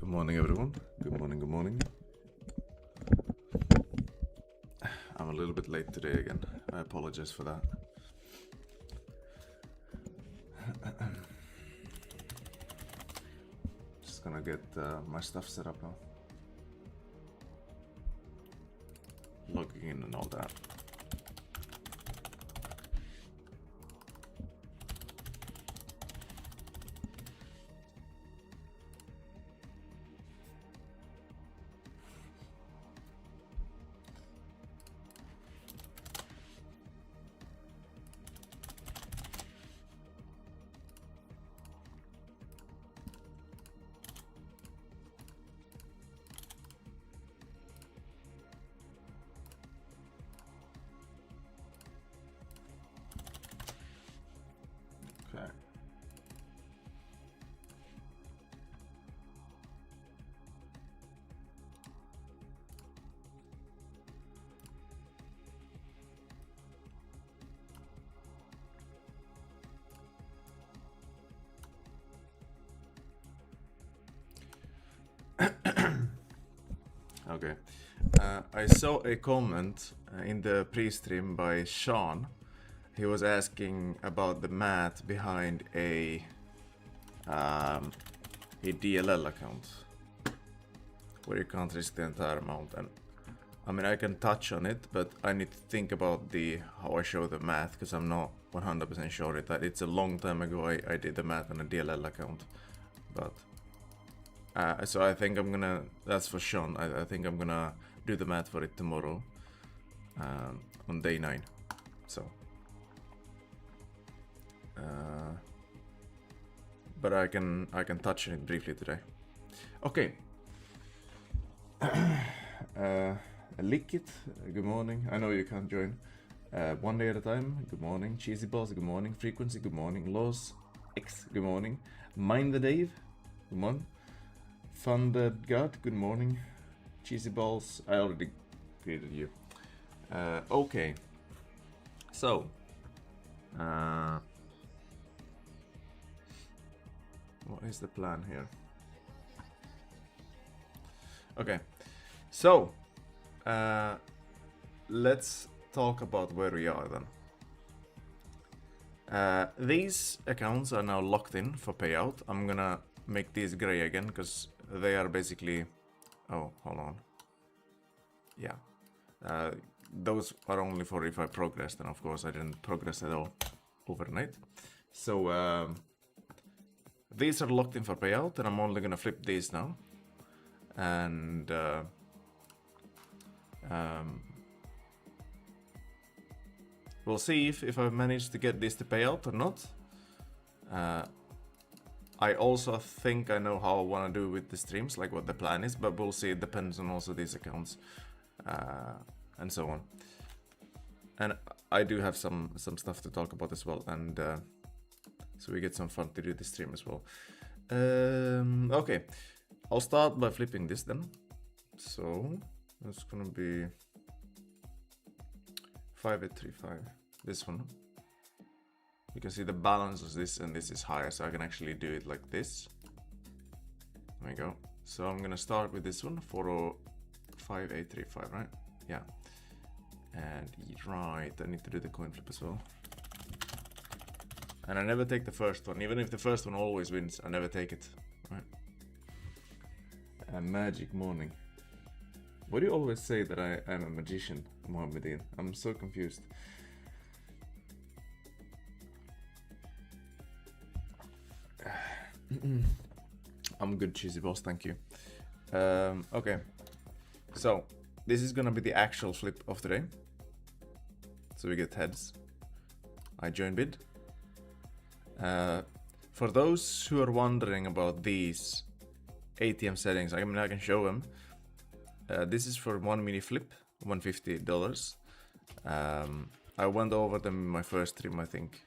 Good morning, everyone. Good morning, good morning. I'm a little bit late today again. I apologize for that. Just gonna get my stuff set up now. Logging in and all that. Okay. Okay. I saw a comment in the pre-stream by Sean. He was asking about the math behind a DLL account where you can't risk the entire amount. And I mean, I can touch on it, but I need to think about how I show the math because I'm not 100% sure that it's a long time ago I did the math on a DLL account. But so I think I'm gonna, that's for Sean, I think I'm gonna do the math for it tomorrow on day 9. So but I can touch on it briefly today. Okay. Lickit, good morning. I know you can't join. One day at a time, good morning. Cheesy Balls, good morning. Frequency, good morning. Laws X, good morning. Mind the Dave, good morning. Funded God, good morning. Cheesy Balls, I already greeted you. Okay. So, what is the plan here? Okay, so let's talk about where we are then. These accounts are now locked in for payout. I'm gonna make these gray again because they are basically, oh, hold on. Yeah, those are only for if I progressed, and of course I didn't progress at all overnight. So these are locked in for payout, and I'm only gonna flip these now. And we'll see if I manage to get this to pay out or not. I also think I know how I want to do with the streams, like what the plan is, but we'll see. It depends on also these accounts and so on. And I do have some stuff to talk about as well, and so we get some fun to do the stream as well. Okay, I'll start by flipping this then. So that's gonna be 5835. This one. You can see the balance of this, and this is higher, so I can actually do it like this. There we go. So I'm gonna start with this one, 405835, right? Yeah. And right, I need to do the coin flip as well. And I never take the first one, even if the first one always wins. I never take it, right? A magic morning. Why do you always say that I am a magician, Mohammedin? I'm so confused. I'm good, Cheesy Boss, thank you. Okay, so this is gonna be the actual flip of the day. So we get heads. I join bid. For those who are wondering about these ATM settings, I mean, I can show them. This is for one mini flip, $150. I went over them in my first stream, I think,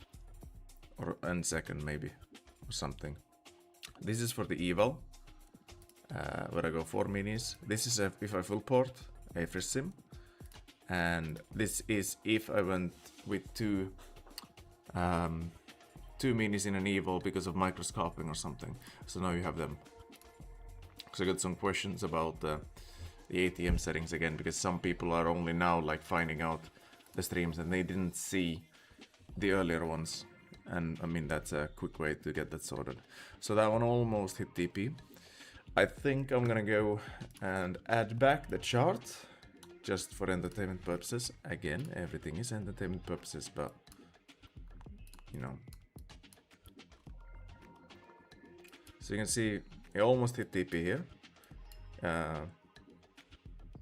and second maybe, or something. This is for the eval, where I go 4 minis. This is if I full port a first sim, and this is if I went with two minis in an eval because of microscoping or something. So now you have them. because I got some questions about the ATM settings again, because some people are only now like finding out the streams and they didn't see the earlier ones. And I mean, that's a quick way to get that sorted. So that one almost hit TP. I think I'm gonna go and add back the chart just for entertainment purposes. Again, everything is entertainment purposes, but you know. So you can see it almost hit TP here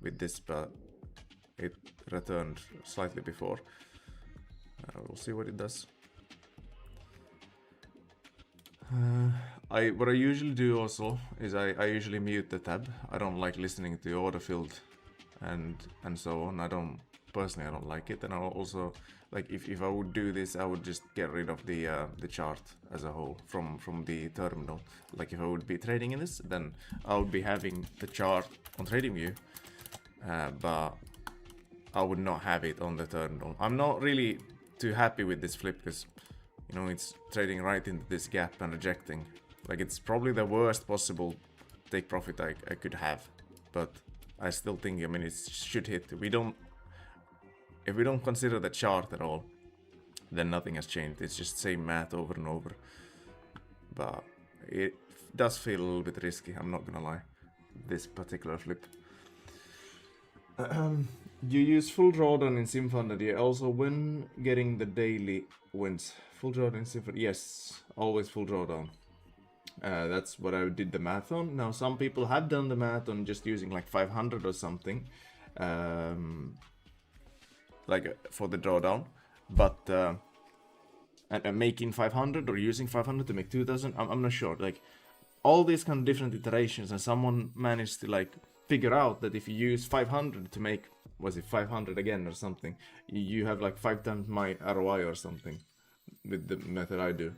with this, but it returned slightly before. We'll see what it does. What I usually do also is I usually mute the tab. I don't like listening to order filled and so on. I don't like it, and I also like if I would do this, I would just get rid of the chart as a whole from the terminal. Like if I would be trading in this, then I would be having the chart on TradingView, but I would not have it on the terminal. I'm not really too happy with this flip because, you know, it's trading right into this gap and rejecting. Like, it's probably the worst possible take profit I could have, but I still think, I mean, it should hit. If we don't consider the chart at all, then nothing has changed. It's just same math over and over. But it does feel a little bit risky, I'm not gonna lie, this particular flip. You use full drawdown in Simfunded, yeah. Also, when getting the daily wins, full drawdown in Simfunded, yes, always full drawdown. That's what I did the math on. Now, some people have done the math on just using like 500 or something, like for the drawdown, but and making 500 or using 500 to make 2000. I'm not sure. Like all these kind of different iterations, and someone managed to like figure out that if you use 500 to make, was it 500 again or something, you have like 5 times my ROI or something with the method I do.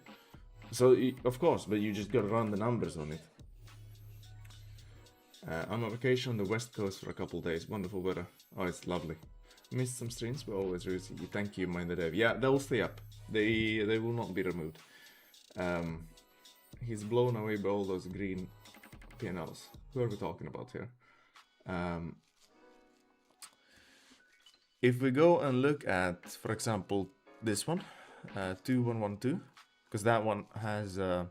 So of course, but you just gotta run the numbers on it. I'm on vacation on the west coast for a couple days. Wonderful weather. Oh, it's lovely. Missed some streams, but always really. Thank you, Mind the Dev. Yeah, they'll stay up. They will not be removed. He's blown away by all those green PNLs. Who are we talking about here? If we go and look at, for example, this one, 2112, because that one has, you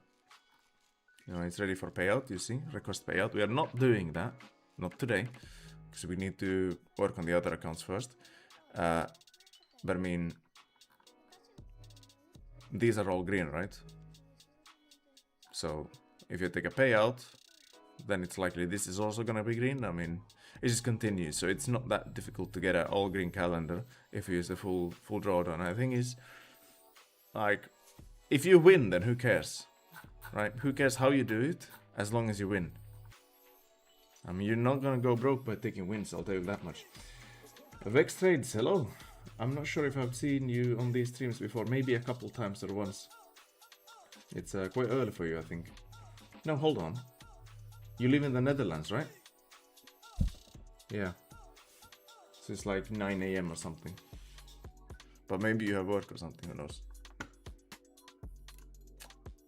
know, it's ready for payout. You see, request payout. We are not doing that, not today, because we need to work on the other accounts first. But I mean, these are all green, right? So if you take a payout, then it's likely this is also gonna be green. I mean, it just continues, so it's not that difficult to get an all green calendar if you use the full drawdown. I think is like, if you win, then who cares, right? Who cares how you do it, as long as you win. I mean, you're not gonna go broke by taking wins, I'll tell you that much. Vex Trades, hello. I'm not sure if I've seen you on these streams before, maybe a couple times or once. It's quite early for you, I think. No, hold on. You live in the Netherlands, right? Yeah. So it's like 9 AM or something. But maybe you have work or something, who knows.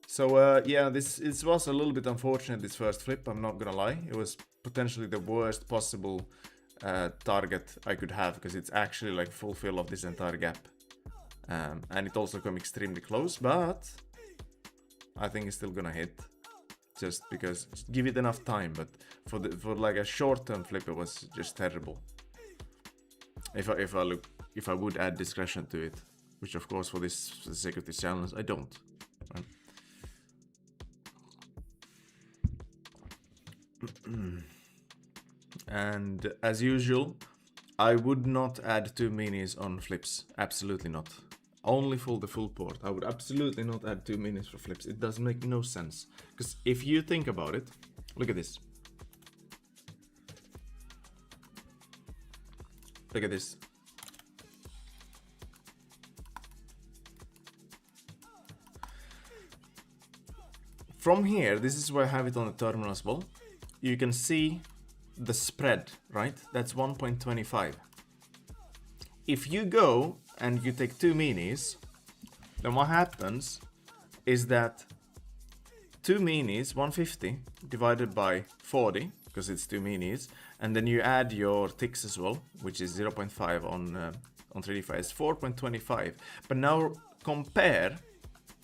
So yeah, this was a little bit unfortunate, this first flip, I'm not gonna lie. It was potentially the worst possible target I could have, because it's actually like fulfill of this entire gap. And it also came extremely close, but I think it's still gonna hit. Just because, just give it enough time, but for like a short-term flip, it was just terrible. If I would add discretion to it, which of course for the sake of this challenge I don't. Right? And as usual, I would not add 2 minis on flips. Absolutely not. Only for the full port. I would absolutely not add 2 minis for flips. It does make no sense. Because if you think about it, look at this. Look at this. From here, this is where I have it on the terminal as well. You can see the spread, right? That's 1.25. If you go and you take 2 minis, then what happens is that 2 minis, 150 divided by 40, because it's 2 minis, and then you add your ticks as well, which is 0.5 on 3D5, it's 4.25. But now compare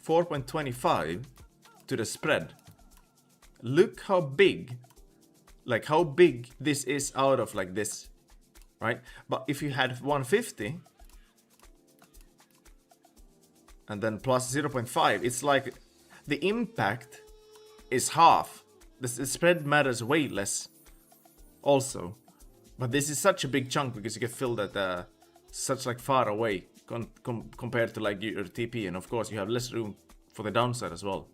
4.25 to the spread. Look how big, like how big this is out of like this, right? But if you had 150 and then plus 0.5, it's like the impact is half. The spread matters way less also. But this is such a big chunk because you can feel that such like far away compared to like your TP, and of course you have less room for the downside as well.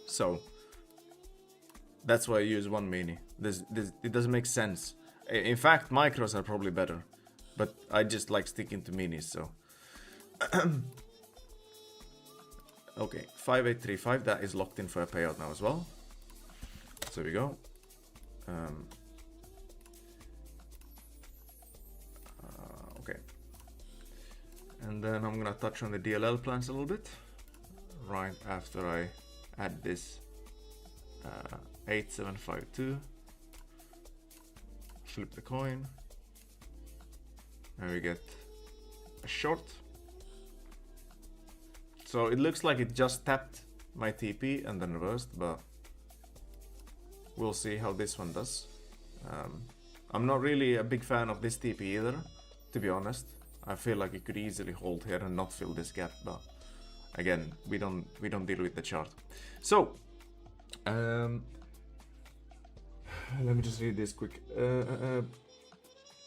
So that's why I use 1 mini. It doesn't make sense. In fact, micros are probably better, but I just like sticking to minis, so. Okay, 5835, that is locked in for a payout now as well. So we go. Okay. And then I'm gonna touch on the DLL plans a little bit. Right after I add this 8752. Flip the coin. And we get a short. So it looks like it just tapped my TP and then reversed, but we'll see how this one does. I'm not really a big fan of this TP either, to be honest. I feel like it could easily hold here and not fill this gap, but again, we don't deal with the chart. So let me just read this quick.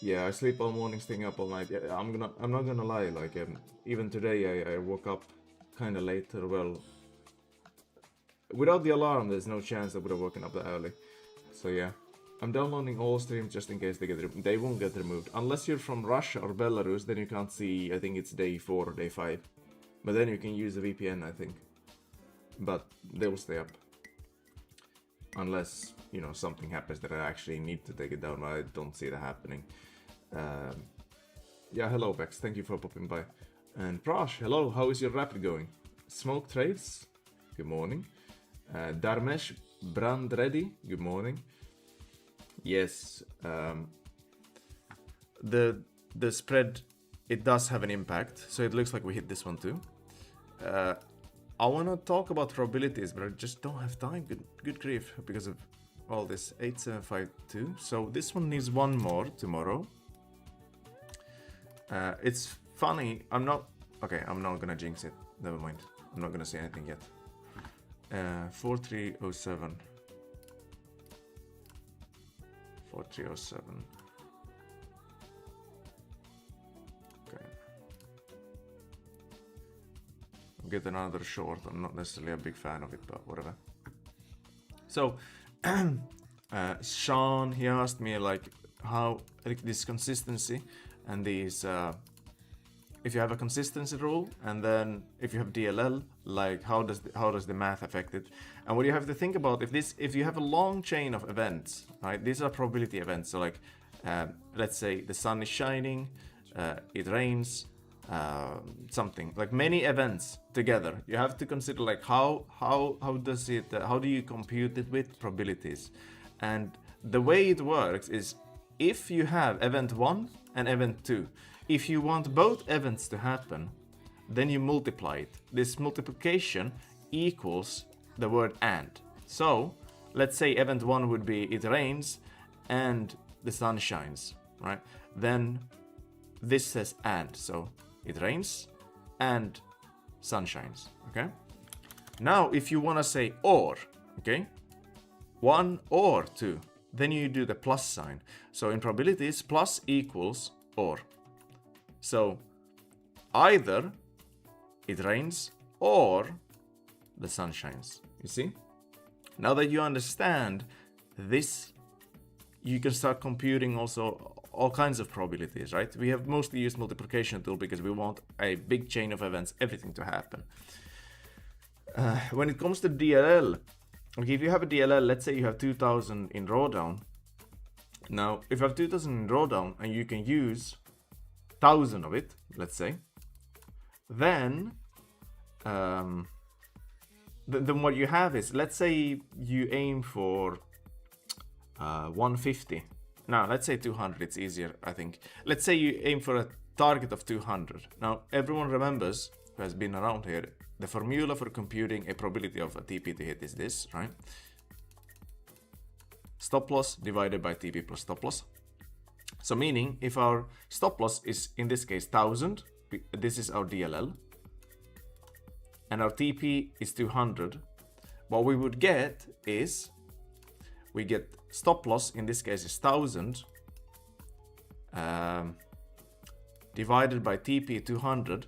Yeah, I sleep all morning, staying up all night. Yeah, I'm not gonna lie. Like even today, I woke up kind of later. Well, without the alarm, there's no chance I would have woken up that early. So yeah, I'm downloading all streams just in case they won't get removed. Unless you're from Russia or Belarus, then you can't see. I think it's day 4 or day 5. But then you can use a VPN, I think. But they will stay up. Unless, you know, something happens that I actually need to take it down. I don't see that happening. Yeah, hello Bex, thank you for popping by. And Prash, hello, how is your rapid going? Smoke Trades, good morning. Dharmesh Brand Ready, good morning. Yes, the spread, it does have an impact. So it looks like we hit this one too. I want to talk about probabilities, but I just don't have time. Good grief, because of all this. 8752. So this one needs one more tomorrow. It's funny. I'm not gonna jinx it. Never mind. I'm not gonna say anything yet. 4307. 4307. Okay. Get another short. I'm not necessarily a big fan of it, but whatever. So Sean, he asked me like how this consistency and these if you have a consistency rule and then if you have DLL, like how does the math affect it? And what you have to think about, if you have a long chain of events, right? These are probability events. So like let's say the sun is shining, it rains, something like many events together. You have to consider like how does it how do you compute it with probabilities? And the way it works is if you have event 1 and event 2, if you want both events to happen, then you multiply it. This multiplication equals the word and. So let's say event 1 would be it rains and the sun shines, right? Then this says and, so it rains and sun shines, okay? Now if you want to say or, okay, 1 or 2, then you do the plus sign. So in probabilities, plus equals or. So either it rains or the sun shines, you see? Now that you understand this, you can start computing also all kinds of probabilities, right? We have mostly used multiplication tool because we want a big chain of events, everything to happen. When it comes to DLL, okay, if you have a DLL, let's say you have 2000 in drawdown. Now, if you have 2000 in drawdown and you can use 1000 of it, let's say, then then what you have is, let's say you aim for 150. Now, let's say 200, it's easier, I think. Let's say you aim for a target of 200. Now, everyone remembers, who has been around here, the formula for computing a probability of a TP to hit is this, right? Stop loss divided by TP plus stop loss. So meaning, if our stop loss is, in this case, 1000, this is our DLL, and our TP is 200, what we would get is, we get stop loss, in this case is 1000, divided by TP 200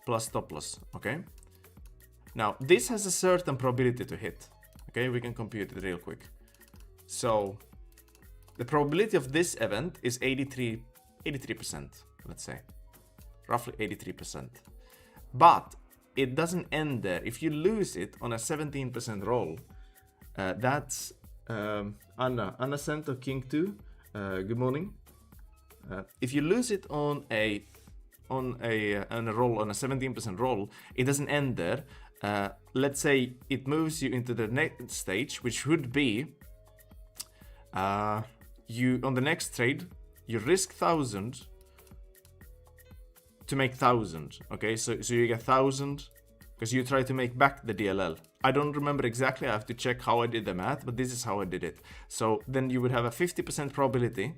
plus stop loss, okay? Now, this has a certain probability to hit, okay? We can compute it real quick. So, the probability of this event is 83%, let's say. Roughly 83%. But it doesn't end there. If you lose it on a 17% roll, that's Anna Cento King 2. Good morning. If you lose it on a roll, on a 17% roll, it doesn't end there. Let's say it moves you into the next stage, which would be you on the next trade you risk 1000 to make 1000. Okay, so you get 1000 because you try to make back the DLL. I don't remember exactly, I have to check how I did the math, but this is how I did it. So then you would have a 50% probability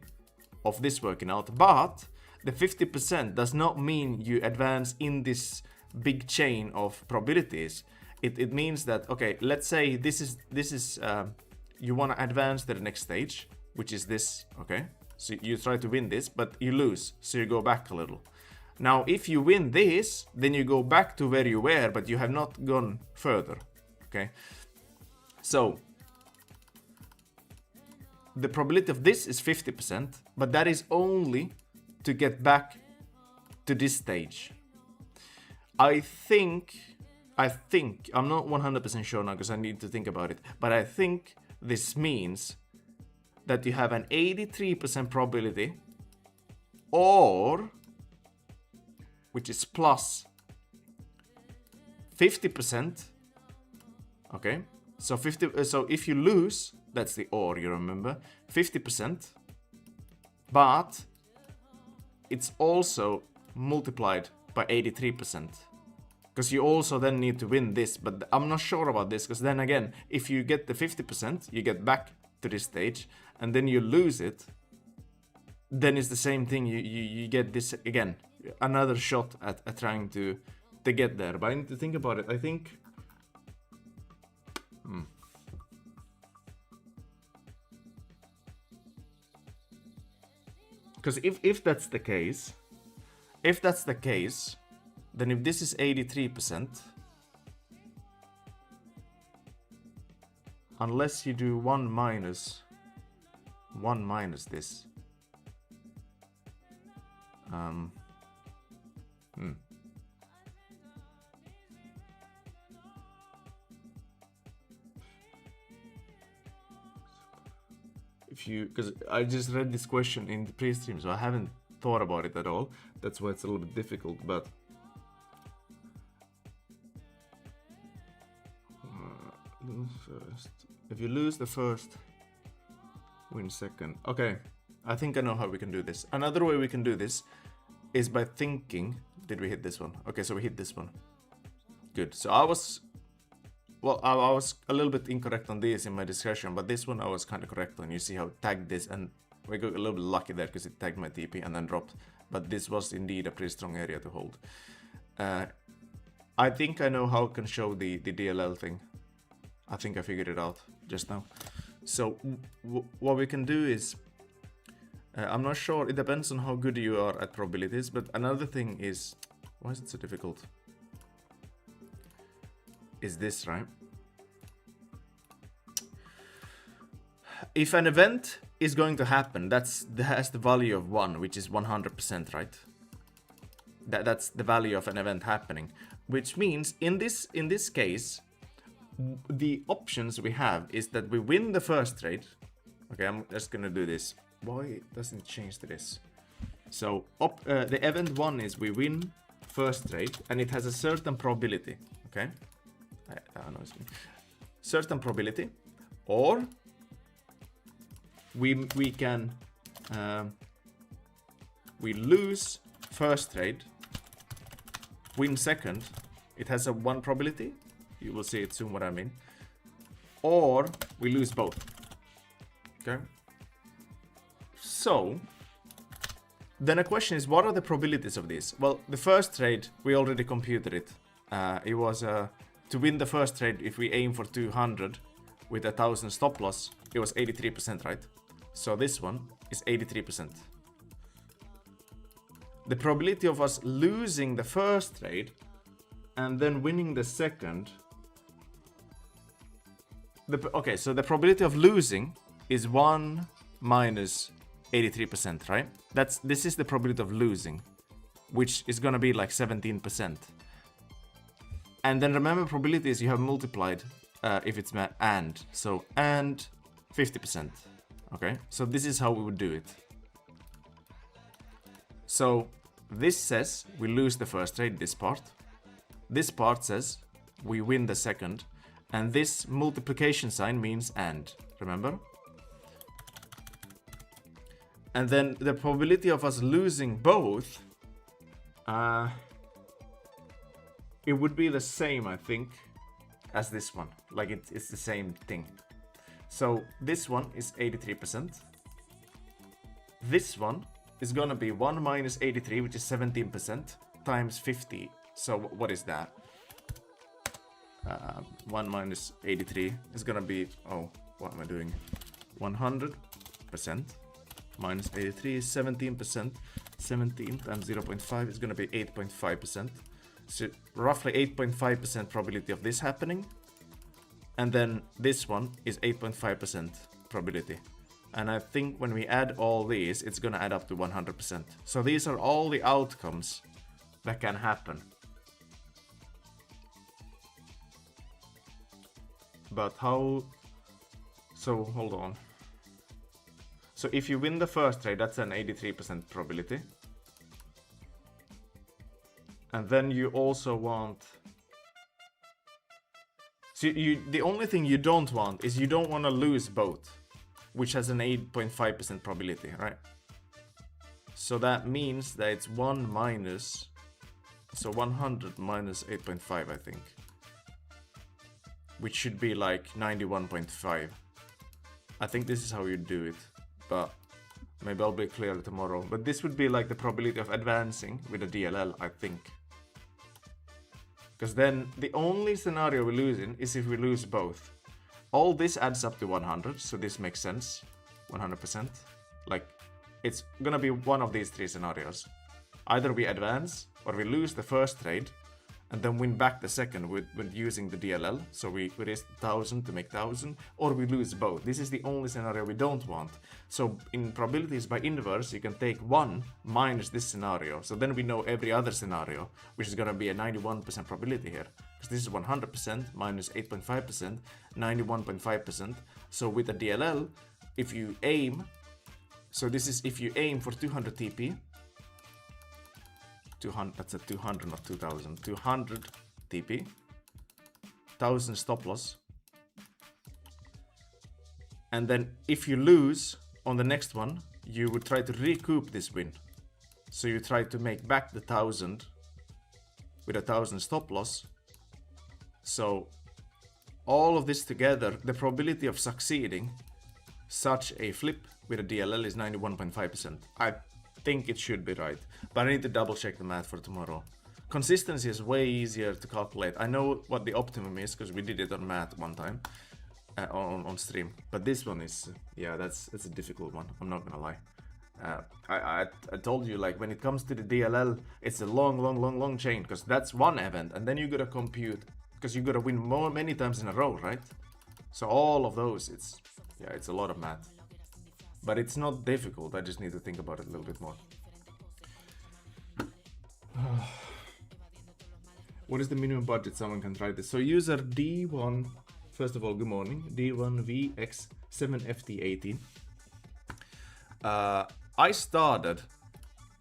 of this working out, but the 50% does not mean you advance in this big chain of probabilities. It means that, okay, let's say this is you want to advance to the next stage, which is this, okay? So you try to win this, but you lose, so you go back a little. Now, if you win this, then you go back to where you were, but you have not gone further, okay? So, the probability of this is 50%, but that is only to get back to this stage. I think, I'm not 100% sure now because I need to think about it, but I think this means that you have an 83% probability, or, which is plus 50%, okay? So so if you lose, that's the or, you remember, 50%, but it's also multiplied by 83%. Because you also then need to win this, but I'm not sure about this, because then again, if you get the 50%, you get back to this stage, and then you lose it, then it's the same thing, you get this again, another shot at trying to get there. But I need to think about it. I think... Because if that's the case, then if this is 83%, unless you do 1 minus this, if you, because I just read this question in the pre-stream, so I haven't thought about it at all. That's why it's a little bit difficult, but first, if you lose the first, win second. Okay, I think I know how we can do this. Another way we can do this is by thinking, did we hit this one? Okay, so we hit this one. Good. So I was a little bit incorrect on this in my discussion, but this one I was kind of correct on. You see how it tagged this, and we got a little bit lucky there because it tagged my TP and then dropped. But this was indeed a pretty strong area to hold. I think I know how I can show the DLL thing. I think I figured it out just now. So what we can do is, I'm not sure, it depends on how good you are at probabilities, but another thing is, why is it so difficult? Is this, right? If an event is going to happen, that has the value of 1, which is 100%, right? That's the value of an event happening, which means in this case, the options we have is that we win the first trade. Okay, I'm just gonna do this. Why doesn't it change to this? So the event 1 is we win first trade, and it has a certain probability. Okay, certain probability, or we can we lose first trade, win second. It has a 1 probability. You will see it soon what I mean. Or we lose both. Okay. So then the question is, what are the probabilities of this? Well, the first trade, we already computed it. It was to win the first trade, if we aim for 200 with 1,000 stop loss, it was 83%, right? So this one is 83%. The probability of us losing the first trade and then winning the second. Okay, so the probability of losing is 1 minus 83%, right? This is the probability of losing, which is gonna be like 17%. And then remember, probabilities you have multiplied if it's and. So and 50%. Okay, so this is how we would do it. So this says we lose the first trade, this part. This part says we win the second. And this multiplication sign means and, remember? And then the probability of us losing both, it would be the same, I think, as this one. Like it's the same thing. So this one is 83%. This one is gonna be 1 minus 83, which is 17%, times 50. So what is that? 1 minus 83 is gonna be, oh, what am I doing? 100% minus 83 is 17%. 17 times 0.5 is gonna be 8.5%. So roughly 8.5% probability of this happening. And then this one is 8.5% probability. And I think when we add all these, it's gonna add up to 100%. So these are all the outcomes that can happen. But how? So hold on. So if you win the first trade, that's an 83% probability. And then you also want. So the only thing you don't want is you don't want to lose both, which has an 8.5% probability, right? So that means that it's 1 minus. So 100 minus 8.5, I think. Which should be like 91.5. I think this is how you do it, but maybe I'll be clearer tomorrow. But this would be like the probability of advancing with a DLL, I think. Because then the only scenario we lose in is if we lose both. All this adds up to 100, so this makes sense. 100%. Like, it's gonna be one of these 3 scenarios. Either we advance, or we lose the first trade, and then win back the second with using the DLL. So we raise 1,000 to make 1,000, or we lose both. This is the only scenario we don't want. So in probabilities by inverse, you can take 1 minus this scenario. So then we know every other scenario, which is gonna be a 91% probability here. Because this is 100% minus 8.5%, 91.5%. So with a DLL, if you aim, so this is if you aim for 200 TP, 200, that's a 200, not 2000. 200 TP, 1,000 stop loss. And then if you lose on the next one, you would try to recoup this win. So you try to make back the 1,000 with 1,000 stop loss. So all of this together, the probability of succeeding such a flip with a DLL is 91.5%. I think it should be right, but I need to double check the math for tomorrow. Consistency is way easier to calculate. I know what the optimum is because we did it on math one time on stream, but this one is, yeah, that's a difficult one. I'm not gonna lie. I told you, like, when it comes to the DLL, it's a long chain, because that's one event, and then you gotta compute, because you gotta win many times in a row, right? So all of those, it's a lot of math. But it's not difficult, I just need to think about it a little bit more. What is the minimum budget someone can try this? So user D1, first of all, good morning, D1VX7FT18. I started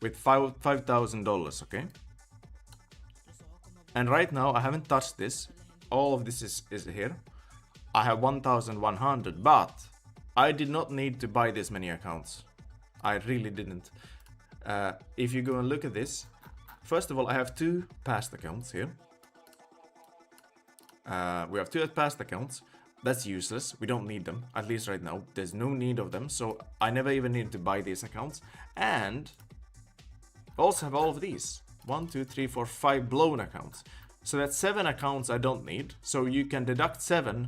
with $5,000, okay? And right now I haven't touched this all of this is here. I have 1,100, but I did not need to buy this many accounts. I really didn't. If you go and look at this, first of all, I have 2 past accounts here. We have 2 past accounts. That's useless. We don't need them, at least right now. There's no need of them, so I never even need to buy these accounts. And also have all of these. 1, 2, 3, 4, 5 blown accounts. So that's 7 accounts I don't need. So you can deduct 7.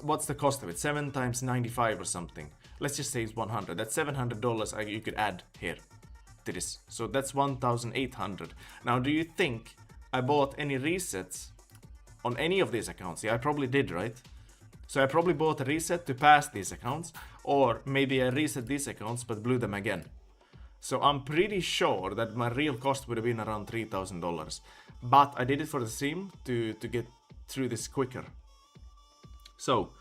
What's the cost of it? 7 times 95 or something. Let's just say it's 100. That's $700 you could add here to this. So that's 1,800. Now, do you think I bought any resets on any of these accounts? Yeah, I probably did, right? So I probably bought a reset to pass these accounts, or maybe I reset these accounts but blew them again. So I'm pretty sure that my real cost would have been around $3,000. But I did it for the stream to get through this quicker. So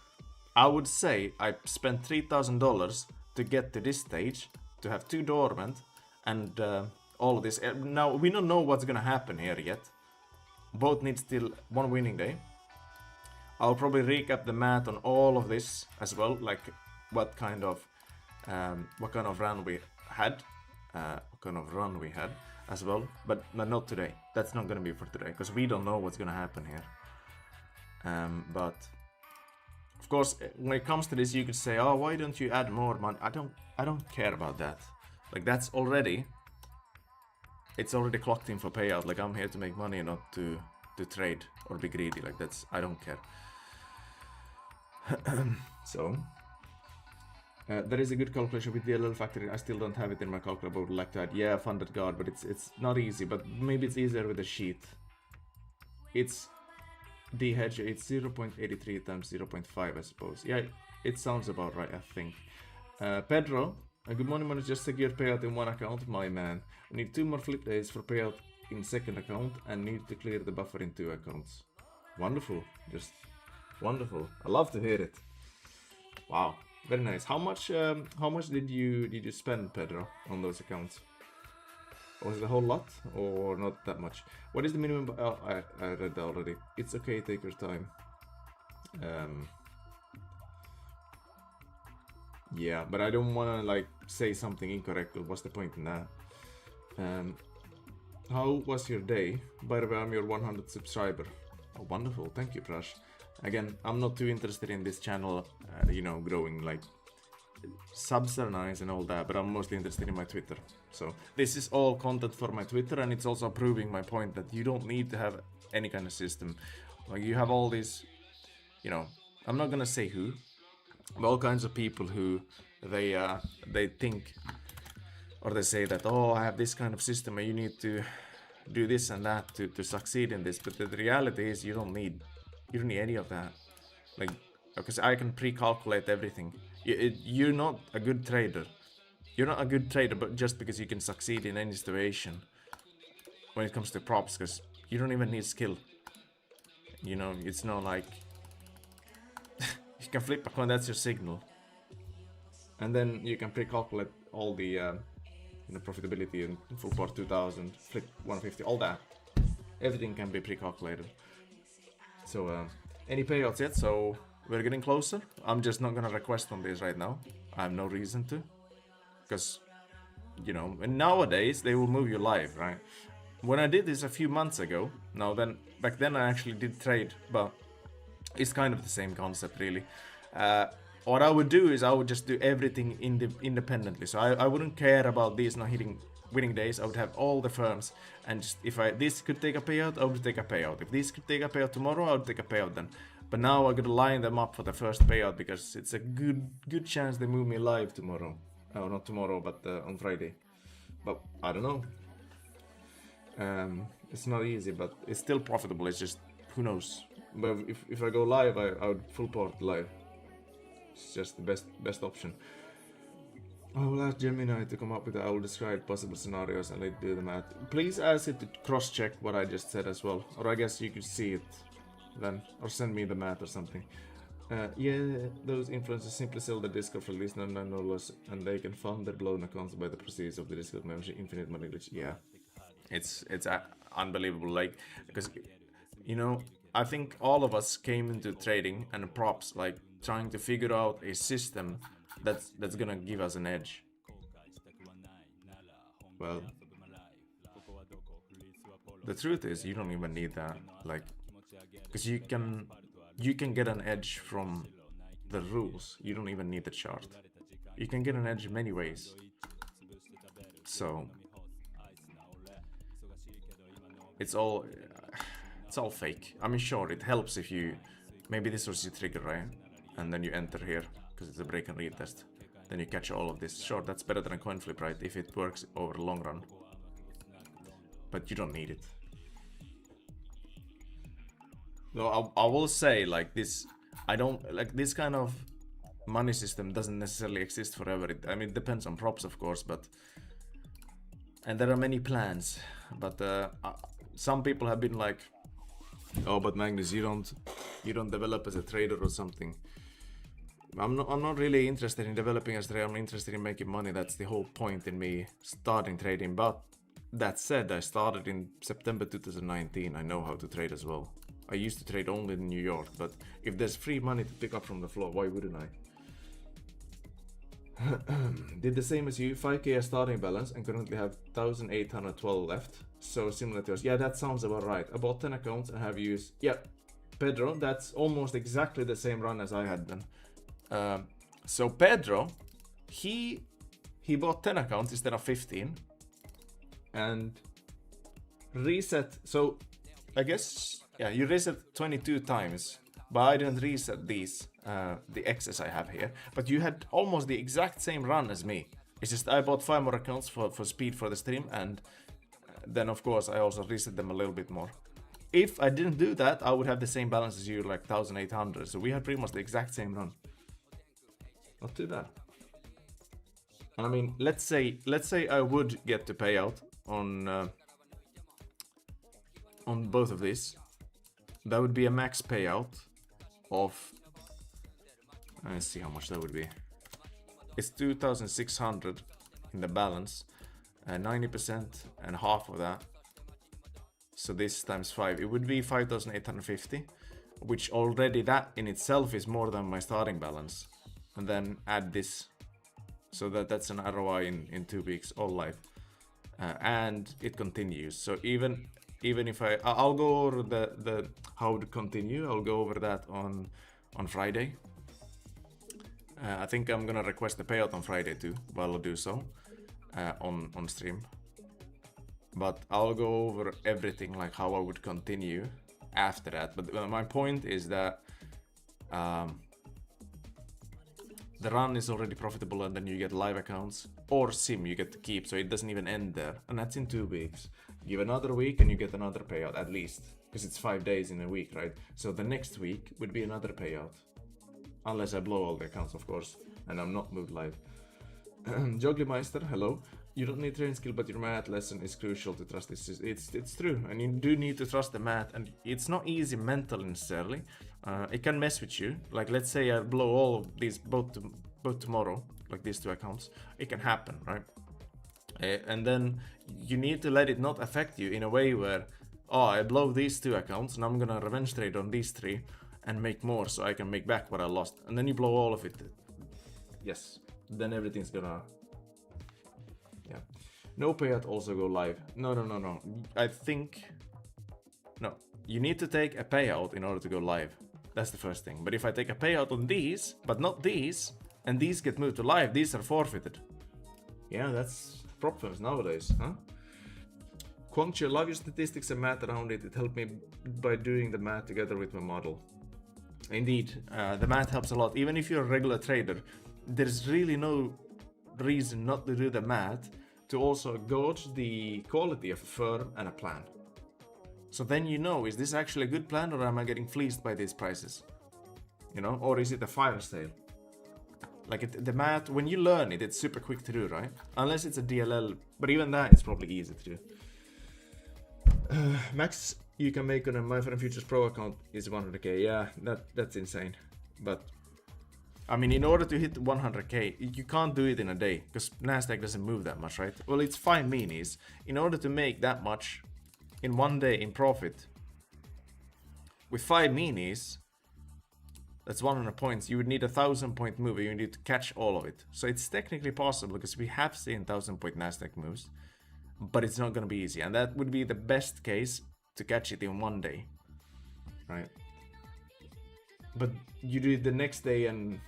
I would say I spent $3,000 to get to this stage, to have 2 dormant and all of this. Now we don't know what's gonna happen here yet. Both need still 1 winning day. I'll probably recap the math on all of this as well, like what kind of run we had, as well, but not today. That's not gonna be for today because we don't know what's gonna happen here. But of course, when it comes to this, you could say, "Oh, why don't you add more money?" I don't care about that. Like that's already, it's already clocked in for payout. Like I'm here to make money, not to trade or be greedy. Like that's, I don't care. So there is a good calculation with DLL factory. I still don't have it in my calculator, but would like to add. Yeah, funded guard, but it's not easy. But maybe it's easier with a sheet. It's the hedge. It's 0.83 times 0.5, I suppose. Yeah, it sounds about right, I think. Pedro, a good morning, man. Just secured payout in 1 account, my man. We need 2 more flip days for payout in 2nd account and need to clear the buffer in 2 accounts. Wonderful, just wonderful. I love to hear it. Wow, very nice. How much did you spend, Pedro, on those accounts? Was it a whole lot or not that much? What is the minimum? Oh, I read that already. It's okay, take your time. Yeah, but I don't want to like say something incorrect. What's the point in that? How was your day? By the way, I'm your 100th subscriber. Oh, wonderful. Thank you, Prash. Again, I'm not too interested in this channel, you know, growing. Like, subs are nice and all that, but I'm mostly interested in my Twitter. So this is all content for my Twitter, and it's also proving my point that you don't need to have any kind of system. Like, you have all these, you know, I'm not gonna say who, but all kinds of people who they think, or they say that, oh, I have this kind of system and you need to do this and that to succeed in this. But the reality is you don't need any of that. Like, because I can pre-calculate everything. You're not a good trader. You're not a good trader, but just because you can succeed in any situation when it comes to props, because you don't even need skill. You know, it's not like you can flip a coin, that's your signal, and then you can pre-calculate all the you know, profitability in full port 2000, flip 150, all that. Everything can be pre-calculated. So any payouts yet? So we're getting closer. I'm just not gonna request on this right now. I have no reason to, because you know, and nowadays they will move you live, right? When I did this a few months ago, back then I actually did trade, but it's kind of the same concept, really. What I would do is I would just do everything independently. So I wouldn't care about these not hitting winning days. I would have all the firms, and just if this could take a payout, I would take a payout. If this could take a payout tomorrow, I would take a payout then. But now I gotta line them up for the first payout because it's a good chance they move me live tomorrow. Oh, not tomorrow, but on Friday. But I don't know. It's not easy, but it's still profitable. It's just, who knows. But if I go live, I would full port live. It's just the best option. I will ask Gemini to come up with. I will describe possible scenarios and let it do the math. Please ask it to cross-check what I just said as well, or I guess you could see it then, or send me the math or something. Yeah, those influencers simply sell the Discord for at least $99, and they can fund their blown accounts by the proceeds of the Discord membership. Infinite money glitch. Yeah, it's unbelievable. Like, because you know, I think all of us came into trading and props like trying to figure out a system that's gonna give us an edge. Well, the truth is you don't even need that, like, because you can get an edge from the rules. You don't even need the chart. You can get an edge many ways. So it's all fake. I mean, sure, it helps if you maybe this was your trigger, right? And then you enter here because it's a break and retest. Then you catch all of this. Sure, that's better than a coin flip, right? If it works over the long run. But you don't need it. No, I will say like this. I don't like this kind of money system doesn't necessarily exist forever. I mean, it depends on props, of course, but and there are many plans. But some people have been like, "Oh, but Magnus, you don't develop as a trader or something." I'm not really interested in developing as a trader. I'm interested in making money. That's the whole point in me starting trading. But that said, I started in September 2019. I know how to trade as well. I used to trade only in New York, but if there's free money to pick up from the floor, why wouldn't I? Did the same as you, 5k starting balance and currently have 1812 left. So similar to yours. Yeah, that sounds about right. I bought 10 accounts and have used, yeah, Pedro, that's almost exactly the same run as I had done. So Pedro, he bought 10 accounts instead of 15 and reset. So I guess, yeah, you reset 22 times, but I didn't reset these, the X's I have here. But you had almost the exact same run as me. It's just I bought 5 more accounts for speed for the stream, and then of course I also reset them a little bit more. If I didn't do that, I would have the same balance as you, like 1800. So we had pretty much the exact same run. Not too bad. And I mean, let's say I would get the payout on both of these. That would be a max payout of, let's see how much that would be. It's 2,600 in the balance, 90% and half of that. So this times 5, it would be 5,850, which already that in itself is more than my starting balance. And then add this, so that's an ROI in 2 weeks, all live, and it continues. So even if I'll go over the how to continue, I'll go over that on Friday. I think I'm gonna request the payout on Friday too, while I'll do so on stream. But I'll go over everything, like how I would continue after that. But my point is that the run is already profitable, and then you get live accounts or sim you get to keep, so it doesn't even end there. And that's in 2 weeks. Give another week and you get another payout at least, because it's 5 days in a week, right? So the next week would be another payout, unless I blow all the accounts, of course, and I'm not moved live. Joglimeister, hello. You don't need trading skill, but your math lesson is crucial to trust this. It's true, and you do need to trust the math, and it's not easy mentally necessarily. It can mess with you. Like, let's say I blow all of these both tomorrow, like these 2 accounts. It can happen, right? And then you need to let it not affect you in a way where, oh, I blow these 2 accounts and I'm gonna revenge trade on these 3 and make more so I can make back what I lost. And then you blow all of it. Yes, then everything's gonna, yeah. No payout, also go live. No. I think, no. You need to take a payout in order to go live. That's the first thing. But if I take a payout on these, but not these, and these get moved to live, these are forfeited. Yeah, that's prop firms nowadays, huh? Quantio, love your statistics and math around it. It helped me by doing the math together with my model. Indeed, the math helps a lot. Even if you're a regular trader, there's really no reason not to do the math to also gauge the quality of a firm and a plan. So then you know, is this actually a good plan, or am I getting fleeced by these prices? You know, or is it a fire sale? Like the math, when you learn it, it's super quick to do, right? Unless it's a DLL, but even that is probably easy to do. Max you can make on a My Friend Futures Pro account is 100k. Yeah, that's insane. But I mean, in order to hit 100k, you can't do it in a day because Nasdaq doesn't move that much, right? Well, it's fine meanies. In order to make that much in one day in profit, with 5 minis, that's 100 points. You would need a 1,000 point move. You need to catch all of it. So it's technically possible because we have seen 1,000 point Nasdaq moves, but it's not going to be easy. And that would be the best case to catch it in one day, right? But you do it the next day and,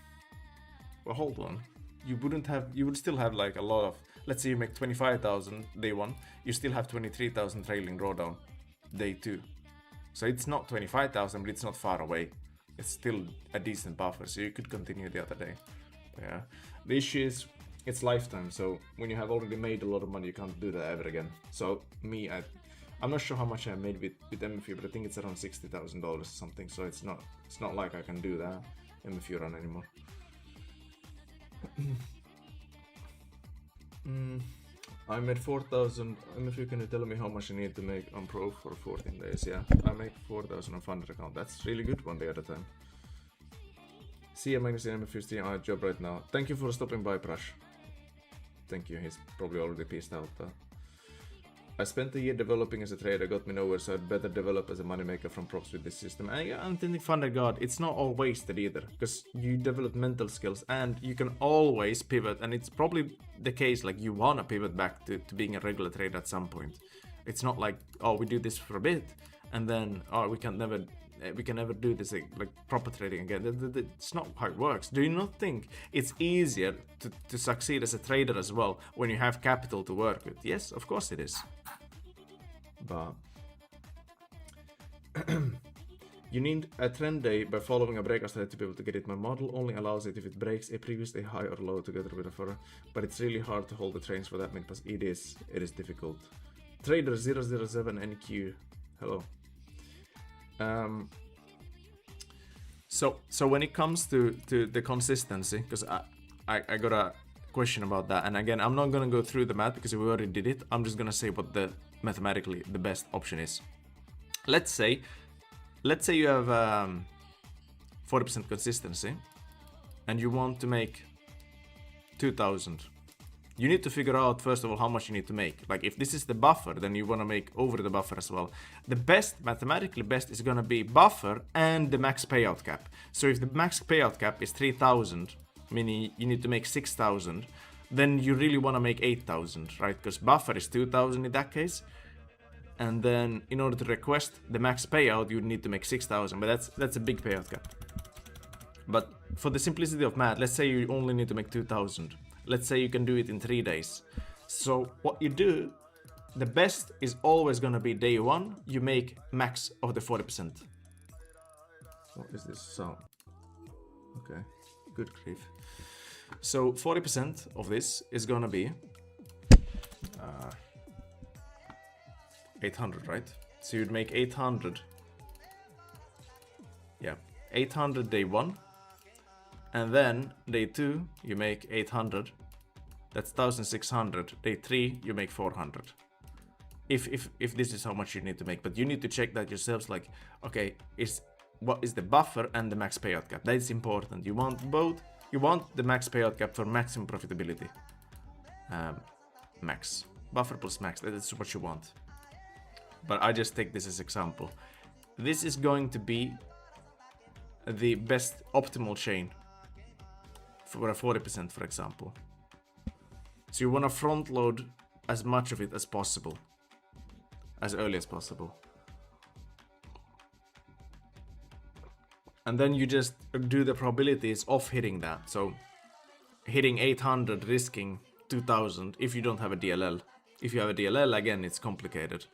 well, hold on. You would still have like a lot of, let's say you make 25,000 day 1, you still have 23,000 trailing drawdown day 2. So it's not 25,000, but it's not far away. It's still a decent buffer, so you could continue the other day. But yeah, the issue is it's lifetime, so when you have already made a lot of money, you can't do that ever again. So me, I'm not sure how much I made with MFU, but I think it's around $60,000 or something. So it's not like I can do that MFU run anymore. I made 4,000. MFU, can you tell me how much I need to make on Pro for 14 days? Yeah, I make 4,000 on Funded account. That's really good one day at a time. See, I'm Magnus in MFU's team. I have a job right now. Thank you for stopping by, Prash. Thank you. He's probably already pissed out. I spent a year developing as a trader, got me nowhere, so I'd better develop as a moneymaker from props with this system. And I'm thinking Funded God, it's not all wasted either, because you develop mental skills and you can always pivot, and it's probably the case like you want to pivot back to being a regular trader at some point. It's not like, oh, we do this for a bit and then, oh, we can never do this like proper trading again. It's not how it works. Do you not think it's easier to succeed as a trader as well when you have capital to work with? Yes, of course it is. But you need a trend day by following a breakout strategy to be able to get it. My model only allows it if it breaks a previous day high or low together with a furrow, but it's really hard to hold the trains for that many because it is difficult. Trader 007 NQ, hello. So when it comes to the consistency, because I got a question about that, and again, I'm not gonna go through the math because we already did it. I'm just gonna say what the mathematically the best option is. Let's say you have 40% consistency and you want to make 2,000. You need to figure out first of all how much you need to make. Like if this is the buffer, then you want to make over the buffer as well. The best, mathematically best, is going to be buffer and the max payout cap. So if the max payout cap is 3,000, meaning you need to make 6,000, then you really want to make 8,000, right? Because buffer is 2,000 in that case. And then in order to request the max payout, you would need to make 6,000, but that's a big payout cap. But for the simplicity of math, let's say you only need to make 2,000. Let's say you can do it in 3 days. So what you do, the best is always going to be day 1, you make max of the 40%. What is this sound? Okay, good grief. So 40% of this is going to be 800, right? So you'd make 800. Yeah, 800 day 1. And then day 2, you make 800. That's 1,600. Day 3, you make 400. If this is how much you need to make, but you need to check that yourselves. Like, okay, what is the buffer and the max payout cap? That is important. You want both. You want the max payout cap for maximum profitability. Max buffer plus max. That's what you want. But I just take this as example. This is going to be the best optimal chain for a 40%, for example. So you want to front load as much of it as possible, as early as possible. And then you just do the probabilities of hitting that. So hitting 800, risking 2,000 if you don't have a DLL. If you have a DLL, again, it's complicated,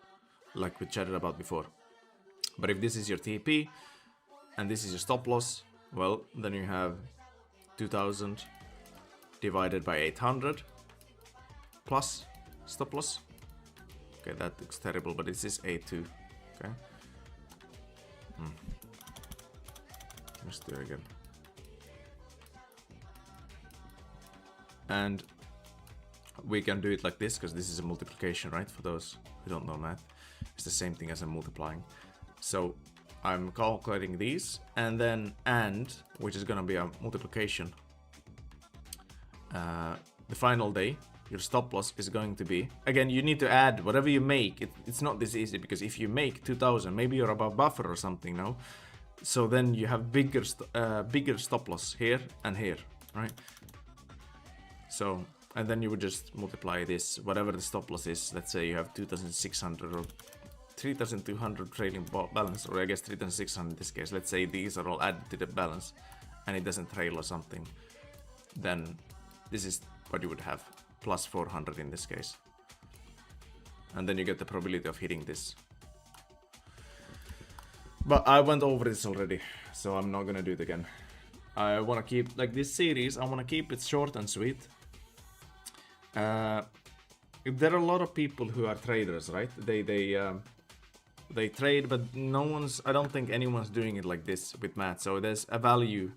like we chatted about before. But if this is your TP and this is your stop loss, well, then you have 2,000 divided by 800 plus stop loss. Okay, that looks terrible, but this is A2. Okay. Let's do it again. And we can do it like this because this is a multiplication, right? For those who don't know math, it's the same thing as I'm multiplying. So I'm calculating these and then which is gonna be a multiplication. The final day your stop loss is going to be, again, you need to add whatever you make. It's not this easy, because if you make 2000, maybe you're above buffer or something now, so then you have bigger stop loss here and here, right? So, and then you would just multiply this, whatever the stop loss is. Let's say you have 2600 or 3200 trailing balance, or I guess 3600 in this case. Let's say these are all added to the balance and it doesn't trail or something, then this is what you would have, plus 400 in this case. And then you get the probability of hitting this. But I went over this already, so I'm not gonna do it again. I wanna keep, like this series, I wanna keep it short and sweet. There are a lot of people who are traders, right? They trade, but no one's, I don't think anyone's doing it like this with Matt, so there's a value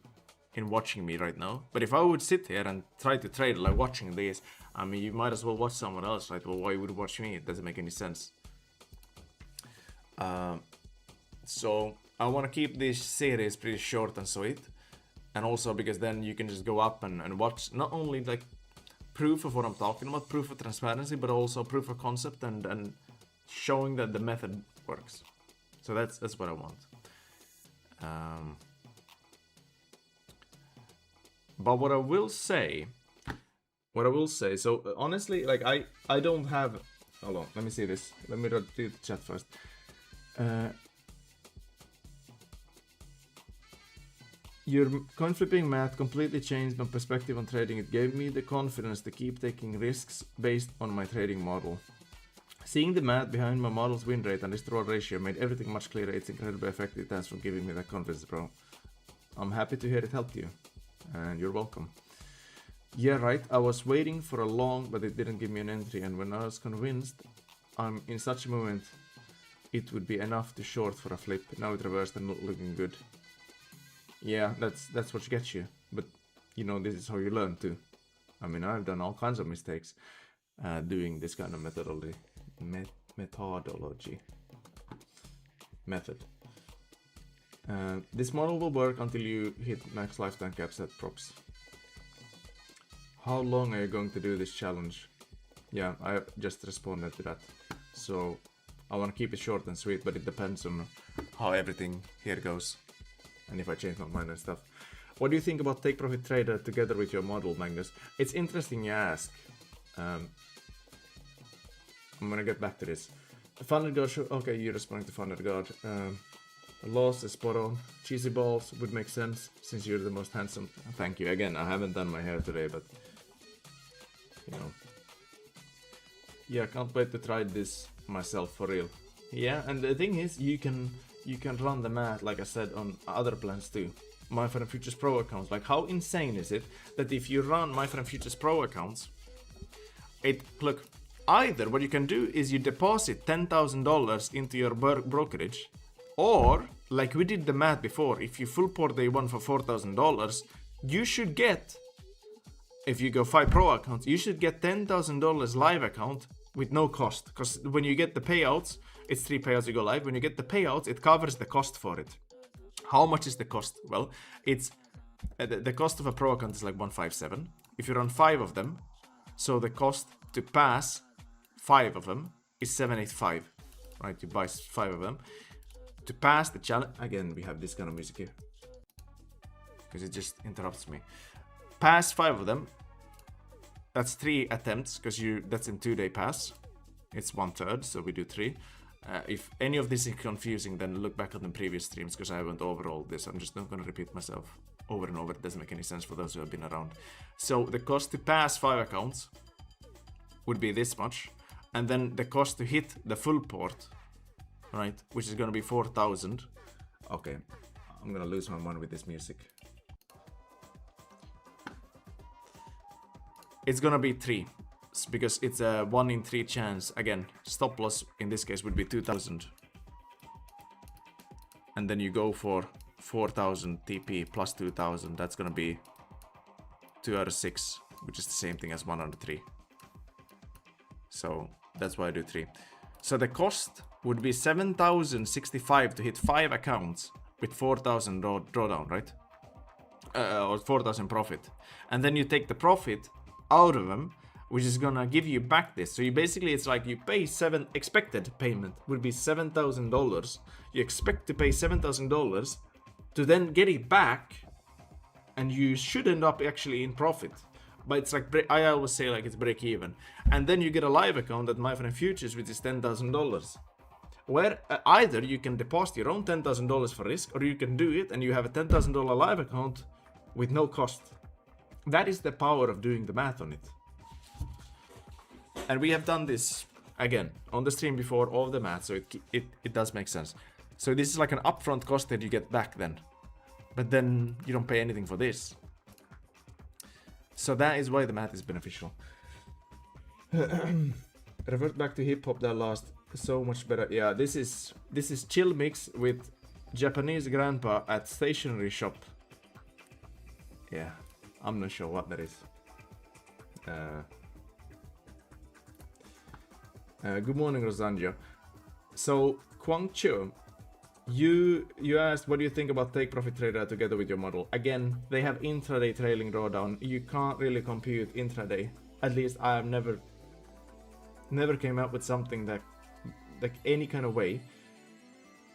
in watching me right now. But if I would sit here and try to trade like watching this, I mean, you might as well watch someone else, right? Well, why would you watch me? It doesn't make any sense. So I want to keep this series pretty short and sweet, and also because then you can just go up and watch not only like proof of what I'm talking about, proof of transparency, but also proof of concept and showing that the method works. So that's what I want. But what I will say, so honestly, like I don't have, hold on, let me see this. Let me read the chat first. Your coin flipping math completely changed my perspective on trading. It gave me the confidence to keep taking risks based on my trading model. Seeing the math behind my model's win rate and risk reward ratio made everything much clearer. It's incredibly effective. Thanks for giving me that confidence, bro. I'm happy to hear it helped you, and you're welcome. Yeah, right. I was waiting for a long, but it didn't give me an entry, and when I was convinced I'm in such a moment, it would be enough to short for a flip. Now it reversed and not looking good. Yeah, that's what gets you. But you know, this is how you learn too. I mean, I've done all kinds of mistakes doing this kind of methodology. Method. This model will work until you hit max lifetime caps at props. How long are you going to do this challenge? Yeah, I just responded to that. So I want to keep it short and sweet, but it depends on how everything here goes. And if I change my mind and stuff. What do you think about Take Profit Trader together with your model, Magnus? It's interesting you ask. I'm gonna get back to this. Thunder God, okay, you're responding to Thunder God. Loss is spot on. Cheesy balls would make sense since you're the most handsome. Thank you. Again, I haven't done my hair today, but you know. Yeah, I can't wait to try this myself for real. Yeah, and the thing is, you can run the math, like I said, on other plans too. My Friend Futures Pro accounts. Like, how insane is it that if you run My Friend Futures Pro accounts, look, either what you can do is you deposit $10,000 into your brokerage, or like we did the math before, if you full port day one for $4,000, you should get, if you go 5 pro accounts, you should get $10,000 live account with no cost. Because when you get the payouts, it's 3 payouts you go live. When you get the payouts, it covers the cost for it. How much is the cost? Well, it's the cost of a pro account is like 157. If you run 5 of them, so the cost to pass 5 of them is 785. Right, you buy 5 of them. To pass the challenge, again, we have this kind of music here because it just interrupts me. Pass 5 of them. That's 3 attempts because that's in 2-day pass. It's 1/3, so we do 3. If any of this is confusing, then look back on the previous streams because I went over all this. I'm just not going to repeat myself over and over. It doesn't make any sense for those who have been around. So the cost to pass 5 accounts would be this much, and then the cost to hit the full port, right, which is going to be 4,000. Okay, I'm going to lose my mind with this music. It's going to be 3. Because it's a 1 in 3 chance. Again, stop loss in this case would be 2,000. And then you go for 4,000 TP plus 2,000. That's gonna be 2 out of 6, which is the same thing as 1 out of 3. So that's why I do 3. So the cost would be 7,065 to hit 5 accounts with 4,000 drawdown, right? Or 4,000 profit. And then you take the profit out of them, which is gonna give you back this. So you basically, it's like you pay expected payment would be $7,000. You expect to pay $7,000 to then get it back, and you should end up actually in profit. But it's like, I always say like it's break even, and then you get a live account at MyFinance Futures, which is $10,000. Where either you can deposit your own $10,000 for risk, or you can do it and you have a $10,000 live account with no cost. That is the power of doing the math on it. And we have done this again on the stream before, all the math, so it does make sense. So this is like an upfront cost that you get back then, but then you don't pay anything for this. So that is why the math is beneficial. Revert back to hip hop that last, so much better. Yeah, this is chill mix with Japanese grandpa at stationery shop. Yeah, I'm not sure what that is. Good morning, Rosanjo. So Kwang Cho, you asked what do you think about Take Profit Trader together with your model. Again, they have intraday trailing drawdown. You can't really compute intraday. At least I have never came up with something that like any kind of way.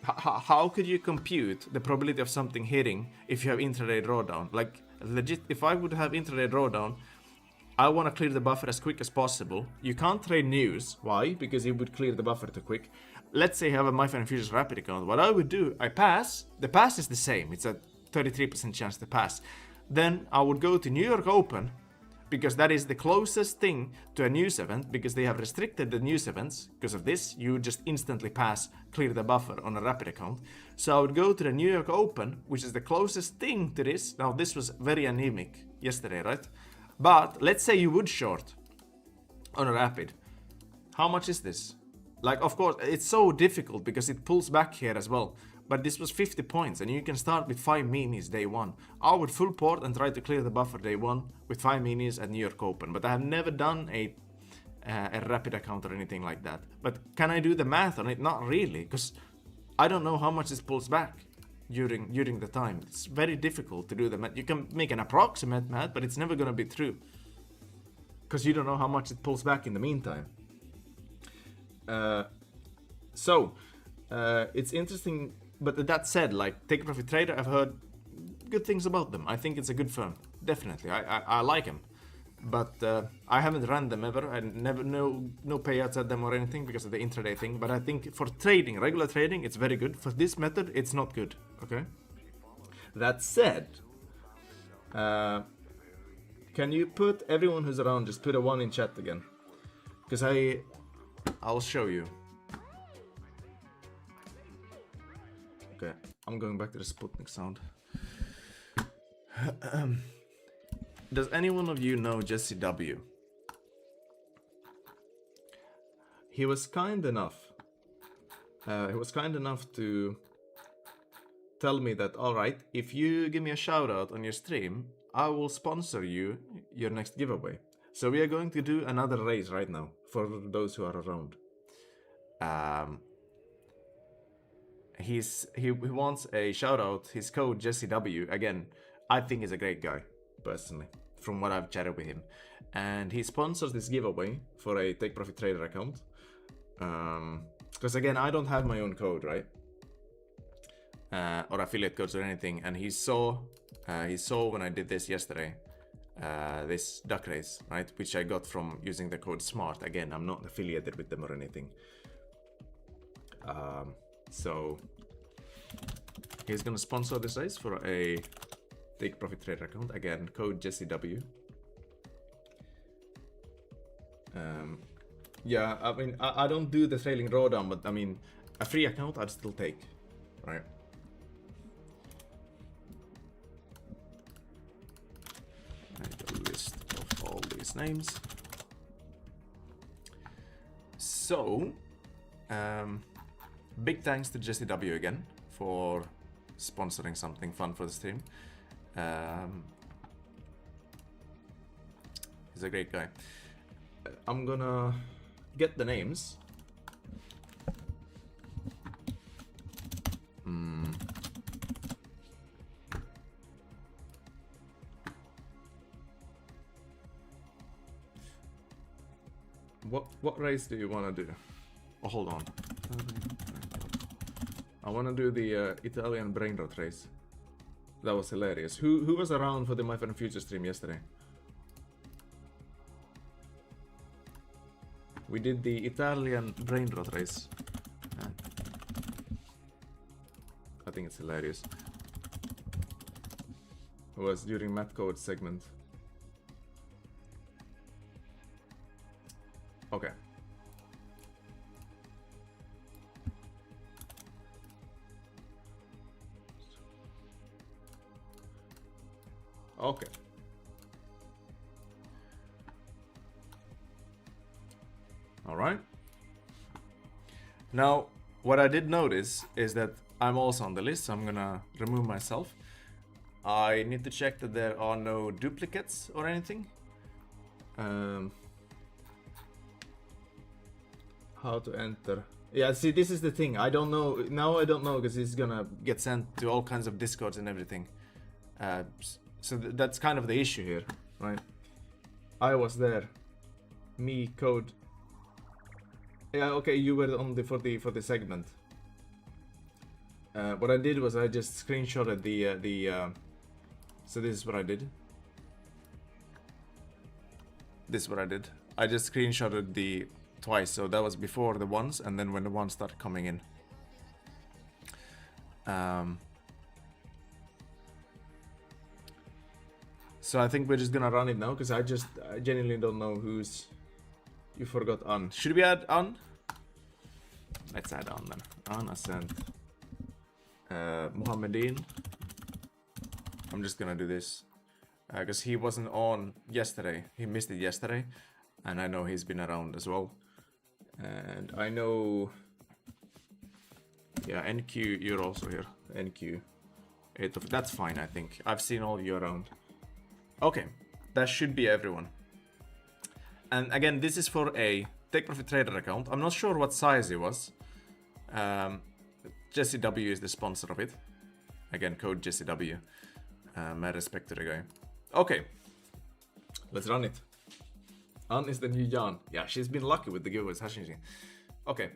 How could you compute the probability of something hitting if you have intraday drawdown? Like legit, if I would have intraday drawdown, I want to clear the buffer as quick as possible. You can't trade news. Why? Because it would clear the buffer too quick. Let's say I have a MyFinance Futures Rapid account. What I would do, I pass. The pass is the same. It's a 33% chance to pass. Then I would go to New York Open, because that is the closest thing to a news event, because they have restricted the news events. Because of this, you just instantly pass, clear the buffer on a Rapid account. So I would go to the New York Open, which is the closest thing to this. Now this was very anemic yesterday, right? But let's say you would short on a Rapid. How much is this? Like, of course, it's so difficult because it pulls back here as well. But this was 50 points, and you can start with 5 minis day one. I would full port and try to clear the buffer day one with 5 minis at New York Open. But I have never done a Rapid account or anything like that. But can I do the math on it? Not really, because I don't know how much this pulls back during the time. It's very difficult to do the math. You can make an approximate math, but it's never going to be true, because you don't know how much it pulls back in the meantime. It's interesting. But that said, like Take Profit Trader, I've heard good things about them. I think it's a good firm, definitely. I like them, but I haven't run them ever. I never no payouts at them or anything because of the intraday thing. But I think for trading, regular trading, it's very good. For this method, it's not good. Okay. That said, can you put everyone who's around, just put a 1 in chat again, because I'll show you. Okay, I'm going back to the Sputnik sound. Does anyone of you know Jesse W? He was kind enough. To tell me that, all right, if you give me a shout out on your stream, I will sponsor you your next giveaway. So we are going to do another race right now for those who are around. He wants a shout out. His code Jesse W. Again, I think he's a great guy personally, from what I've chatted with him, and he sponsors this giveaway for a Take Profit Trader account. Because again, I don't have my own code, right? Or affiliate codes or anything. And he saw when I did this yesterday, this duck race, right? Which I got from using the code SMART. Again, I'm not affiliated with them or anything. So he's gonna sponsor this race for a Take Profit Trader account. Again, code Jesse W. Yeah, I mean, I don't do the trailing drawdown, but I mean, a free account I'd still take, right? Make a list of all these names. So, big thanks to Jesse W again for sponsoring something fun for the stream. He's a great guy. I'm gonna get the names. What race do you want to do? Oh, hold on. I want to do the Italian brain rot race. That was hilarious. Who was around for the My Friend Future stream yesterday? We did the Italian brain rot race. I think it's hilarious. It was during Matt Code's segment. Okay. Okay. All right. Now, what I did notice is that I'm also on the list, so I'm gonna remove myself. I need to check that there are no duplicates or anything. How to enter? Yeah, see, this is the thing. I don't know now. I don't know because it's gonna get sent to all kinds of discords and everything. So that's kind of the issue here, right? I was there. Me, Code. Yeah, okay, you were on the for the segment. What I did was I just screenshotted the. So this is what I did. This is what I did. I just screenshotted the twice. So that was before the ones, and then when the ones started coming in. So I think we're just gonna run it now because I genuinely don't know who's. You forgot An. Should we add An? Let's add An then. An Ascent. Mohammedin. I'm just gonna do this because he wasn't on yesterday. He missed it yesterday, and I know he's been around as well. And I know, yeah, NQ, you're also here. NQ, that's fine. I think I've seen all you around. Okay, that should be everyone. And again, this is for a Take Profit Trader account. I'm not sure what size it was. Jesse W is the sponsor of it. Again, code Jesse W. My respect to the guy. Okay, let's run it. Ann is the new Jan. Yeah, she's been lucky with the giveaways, hasn't she? Okay.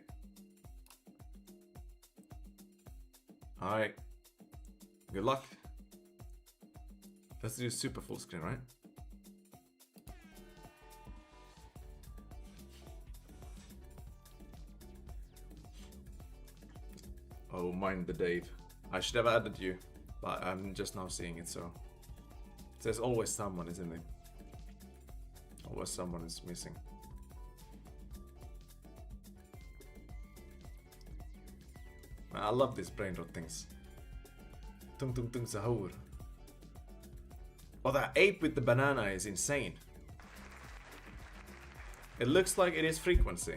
Hi. Good luck. Let's do super full screen, right? Oh, mind the Dave. I should have added you, but I'm just now seeing it, so. There's always someone, isn't it? Always someone is missing. Man, I love these brain rot things. Tung tung tung sahur. Oh, that ape with the banana is insane. It looks like it is frequency.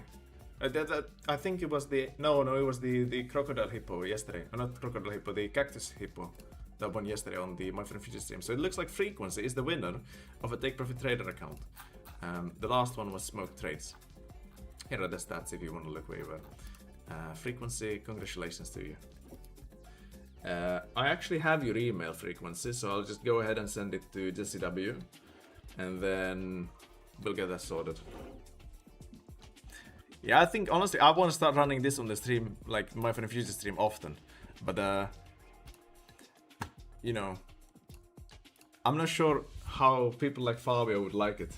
I think it was the... No, it was the crocodile hippo yesterday. Not crocodile hippo, the cactus hippo. That one yesterday on the My Friend Future stream. So it looks like frequency is the winner of a Take Profit Trader account. The last one was Smoke Trades. Here are the stats if you want to look where you were. Frequency, congratulations to you. I actually have your email, Frequency, so I'll just go ahead and send it to Jesse W. And then we'll get that sorted. Yeah, I think honestly I want to start running this on the stream, like My Friend Future stream often. But you know, I'm not sure how people like Fabio would like it.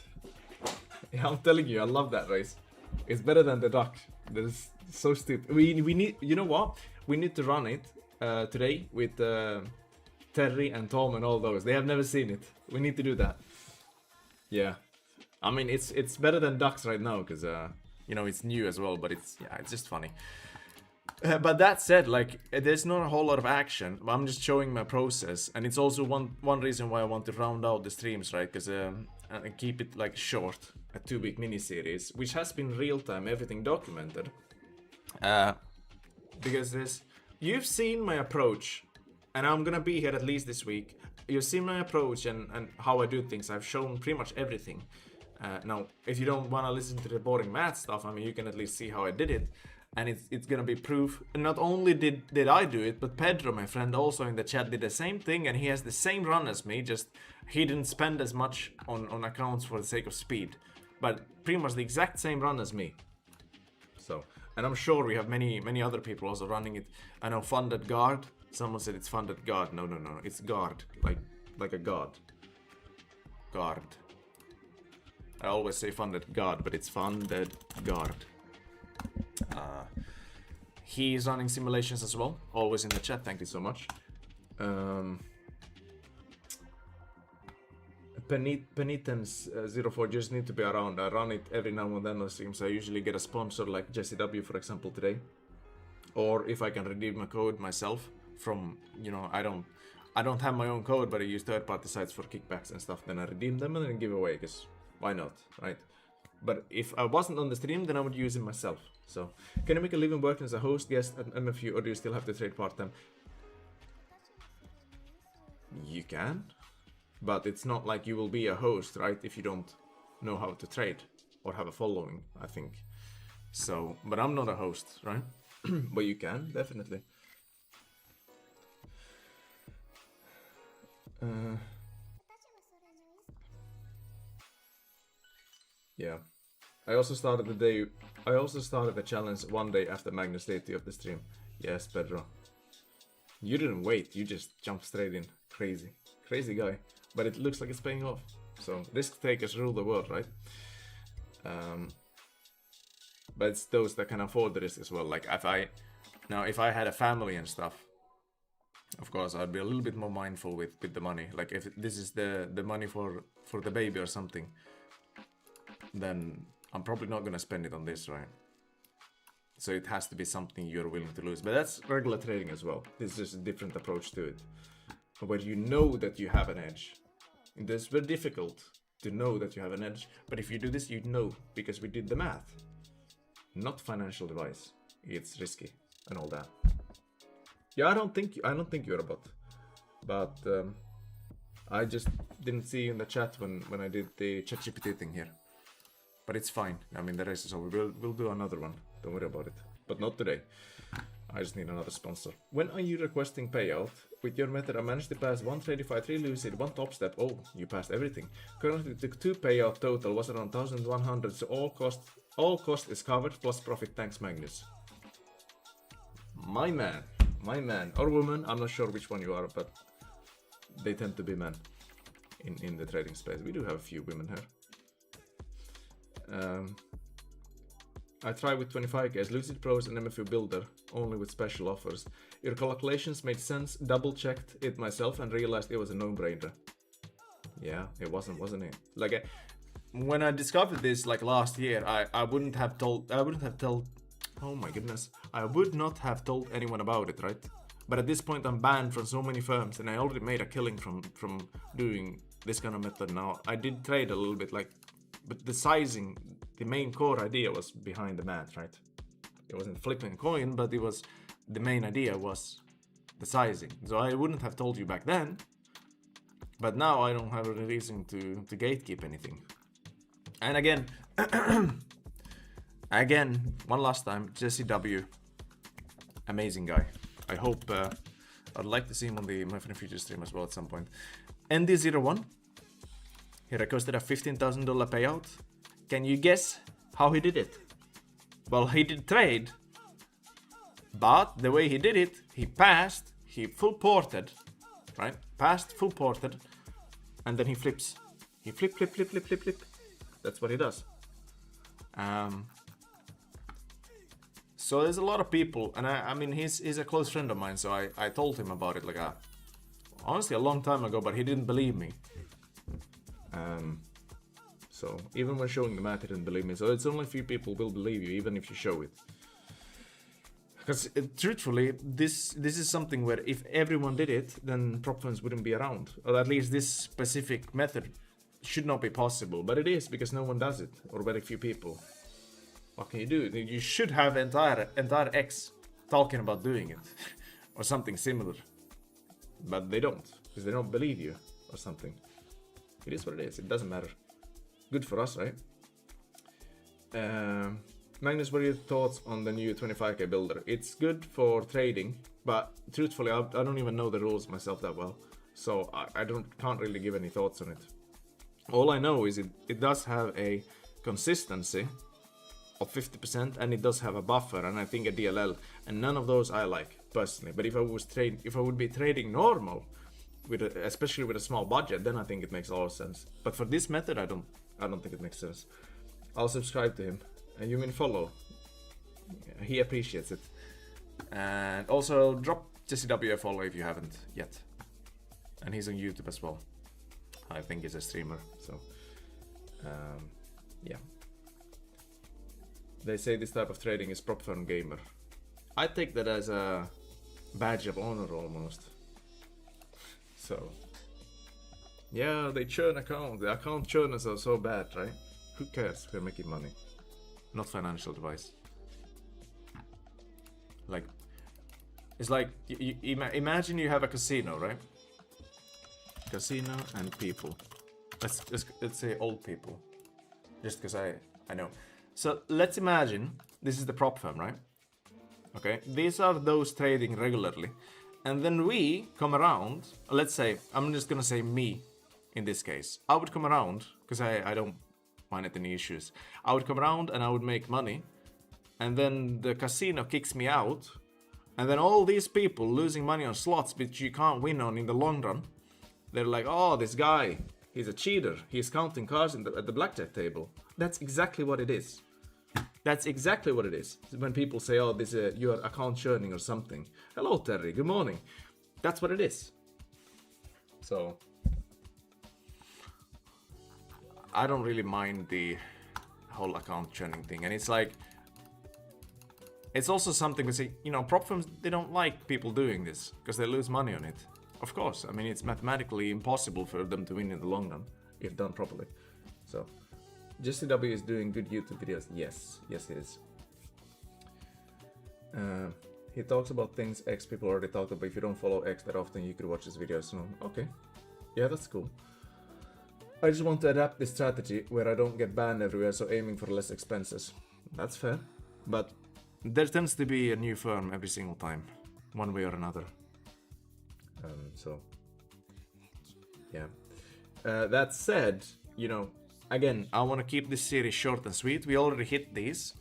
Yeah, I'm telling you, I love that race. It's better than the duck. That is so stupid. We need, you know what? We need to run it today with Terry and Tom and all those. They have never seen it. We need to do that. Yeah, I mean it's better than ducks right now because you know it's new as well. But it's just funny. But that said, like there's not a whole lot of action. I'm just showing my process, and it's also one reason why I want to round out the streams, right? Because and keep it like short, a 2-week mini series, which has been real time, everything documented. Because you've seen my approach, and I'm gonna be here at least this week. You've seen my approach and how I do things. I've shown pretty much everything. Now, if you don't want to listen to the boring math stuff, I mean, you can at least see how I did it. And it's gonna be proof. And not only did I do it, but Pedro, my friend, also in the chat did the same thing, and he has the same run as me. Just he didn't spend as much on accounts for the sake of speed. but pretty much the exact same run as me. So, and I'm sure we have many other people also running it. I know Funded Guard. Someone said it's Funded Guard. No, it's Guard, like a god. Guard. I always say Funded Guard, but it's Funded Guard. He's running simulations as well. Always in the chat. Thank you so much. Penitence 04 just need to be around. I run it every now and then on streams. I usually get a sponsor like Jesse W, for example, today. Or if I can redeem a code myself from, you know, I don't have my own code, but I use third-party sites for kickbacks and stuff. Then I redeem them and then give away, because why not, right? But if I wasn't on the stream, then I would use it myself. So, can you make a living working as a host, guest at MFU, or do you still have to trade part-time? You can, but it's not like you will be a host, right, if you don't know how to trade or have a following, I think. So, but I'm not a host, right? But you can, definitely. Yeah. I also started the challenge one day after Magnus late of the stream. Yes, Pedro. You didn't wait, you just jumped straight in. Crazy guy. But it looks like it's paying off. So risk takers rule the world, right? But it's those that can afford the risk as well. Like if I had a family and stuff, of course I'd be a little bit more mindful with the money. Like if this is the money for the baby or something, then I'm probably not gonna spend it on this, right? So it has to be something you're willing to lose. But that's regular trading as well. This is just a different approach to it, where you know that you have an edge. It's very difficult to know that you have an edge, but if you do this, you know, because we did the math. Not financial advice. It's risky and all that. Yeah, I don't think you're a bot, but I just didn't see you in the chat when I did the ChatGPT thing here. But it's fine. I mean, the race is over. We'll do another one. Don't worry about it. But not today. I just need another sponsor. When are you requesting payout? With your method, I managed to pass 1 Tradify, 3 Lucid, 1 Top Step. Oh, you passed everything. Currently, the 2 payout total was around 1,100, so all cost is covered, plus profit. Thanks, Magnus. My man. Or woman, I'm not sure which one you are, but they tend to be men in the trading space. We do have a few women here. I try with 25k as Lucid Pros and MFU Builder, only with special offers. Your calculations made sense, double-checked it myself and realized it was a no-brainer. Yeah, it wasn't it? Like, when I discovered this like last year, I would not have told, oh my goodness, I would not have told anyone about it, right? But at this point I'm banned from so many firms and I already made a killing from doing this kind of method now. I did trade a little bit, like, but the sizing, the main core idea was behind the math, right? It wasn't flipping a coin, but it was, the main idea was the sizing. So I wouldn't have told you back then, but now I don't have a reason to gatekeep anything. And again, one last time, Jesse W, amazing guy. I hope, I'd like to see him on the My Funny Future stream as well at some point. ND01, he requested a $15,000 payout. Can you guess how he did it? Well, he did trade, but the way he did it, he passed, he full ported, right? Passed, full ported, and then he flips. He flip. That's what he does. So there's a lot of people, and I mean, he's a close friend of mine, so I told him about it like honestly a long time ago, but he didn't believe me. So even when showing the math, he didn't believe me. So it's only a few people will believe you, even if you show it. Because truthfully, this is something where if everyone did it, then prop funds wouldn't be around. Or at least this specific method should not be possible. But it is, because no one does it, or very few people. What can you do? You should have entire X talking about doing it, or something similar. But they don't, because they don't believe you, or something. It is what it is. It doesn't matter. Good for us, right? Magnus, what are your thoughts on the new 25k builder? It's good for trading, but truthfully, I don't even know the rules myself that well, so I can't really give any thoughts on it. All I know is it does have a consistency of 50%, and it does have a buffer, and I think a DLL, and none of those I like personally. But if I would be trading normal, especially with a small budget, then I think it makes a lot of sense. But for this method, I don't think it makes sense. I'll subscribe to him, and you mean follow. He appreciates it. And also drop JCW a follow if you haven't yet. And he's on YouTube as well. I think he's a streamer, so yeah. They say this type of trading is prop firm gamer. I take that as a badge of honor almost. So yeah, they churn accounts. The account churners are so bad, right? Who cares? We're making money. Not financial advice. Like, it's like imagine you have a casino, right? Casino and people. Let's say old people, just because I know. So let's imagine this is the prop firm, right? Okay, these are those trading regularly, and then we come around. Let's say I'm just gonna say me in this case. I would come around because I don't find it any issues. I would come around and I would make money, and then the casino kicks me out, and then all these people losing money on slots which you can't win on in the long run. They're like, oh, this guy, he's a cheater. He's counting cards at the blackjack table. That's exactly what it is. That's exactly what it is. When people say, oh, you're account churning or something. Hello, Terry. Good morning. That's what it is. So I don't really mind the whole account churning thing. And it's like, it's also something we say, prop firms, they don't like people doing this because they lose money on it. Of course, I mean, it's mathematically impossible for them to win in the long run if done properly. So, JCW is doing good YouTube videos. Yes, it is. He talks about things X people already talked about. If you don't follow X that often, you could watch his videos. No, okay. Yeah, that's cool. I just want to adapt this strategy where I don't get banned everywhere, so aiming for less expenses. That's fair. But there tends to be a new firm every single time, one way or another. So, yeah. That said, again, I want to keep this series short and sweet. We already hit these.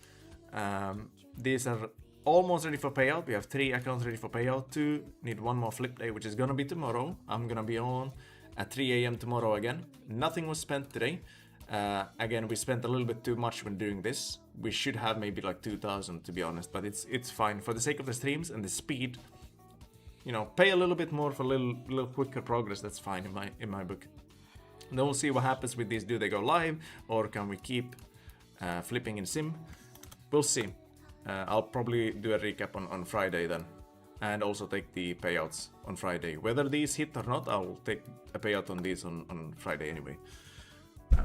These are almost ready for payout. We have 3 accounts ready for payout. 2 need 1 more flip day, which is gonna be tomorrow. I'm gonna be on at 3 a.m. tomorrow again. Nothing was spent today. Again, we spent a little bit too much when doing this. We should have maybe like 2,000 to be honest, but it's fine for the sake of the streams and the speed. Pay a little bit more for a little quicker progress. That's fine in my book. And then we'll see what happens with these. Do they go live, or can we keep flipping in sim? We'll see. I'll probably do a recap on Friday then, and also take the payouts on Friday. Whether these hit or not, I'll take a payout on these on Friday anyway.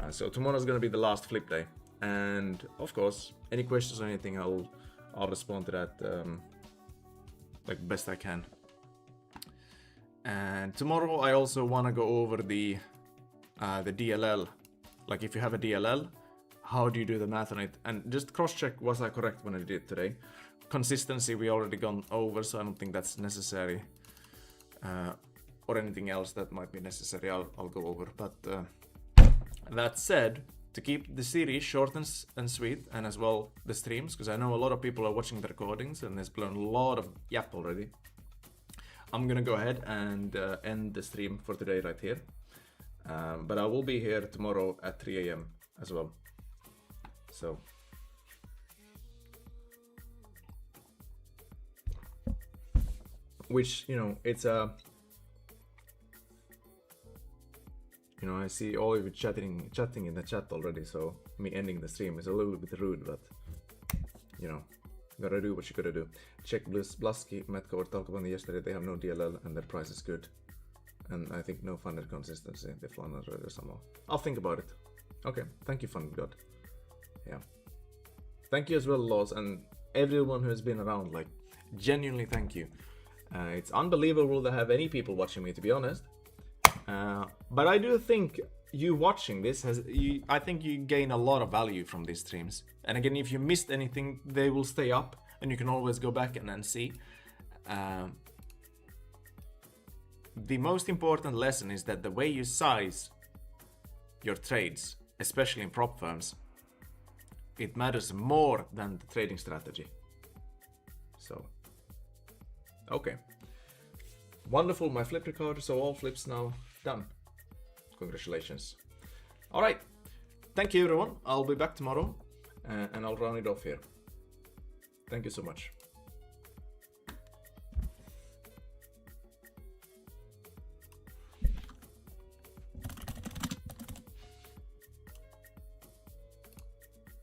So tomorrow's gonna be the last flip day, and of course, any questions or anything, I'll respond to that like best I can. And tomorrow I also want to go over the DLL. Like if you have a DLL, how do you do the math on it? And just cross-check, was I correct when I did it today? Consistency we already gone over, so I don't think that's necessary. Or anything else that might be necessary, I'll go over. But that said, to keep the series short and sweet, and as well the streams, because I know a lot of people are watching the recordings and there's been a lot of yap already. I'm gonna go ahead and end the stream for today right here. But I will be here tomorrow at 3 a.m. as well. So, which, it's a, I see all of you chatting in the chat already, so me ending the stream is a little bit rude, but, gotta do what you gotta do. Check Blasky, Metco, or Talkaband yesterday. They have no DLL and their price is good. And I think no funded consistency. They flan or somehow. I'll think about it. Okay, thank you, Funded God. Yeah. Thank you as well, Laws, and everyone who has been around. Like, genuinely thank you. It's unbelievable to have any people watching me, to be honest. But I do think you watching this I think you gain a lot of value from these streams. And again, if you missed anything, they will stay up and you can always go back and then see. The most important lesson is that the way you size your trades, especially in prop firms, it matters more than the trading strategy. So, okay. Wonderful, my flip record, so all flips now done. Congratulations. All right, thank you everyone. I'll be back tomorrow and I'll round it off here. Thank you so much.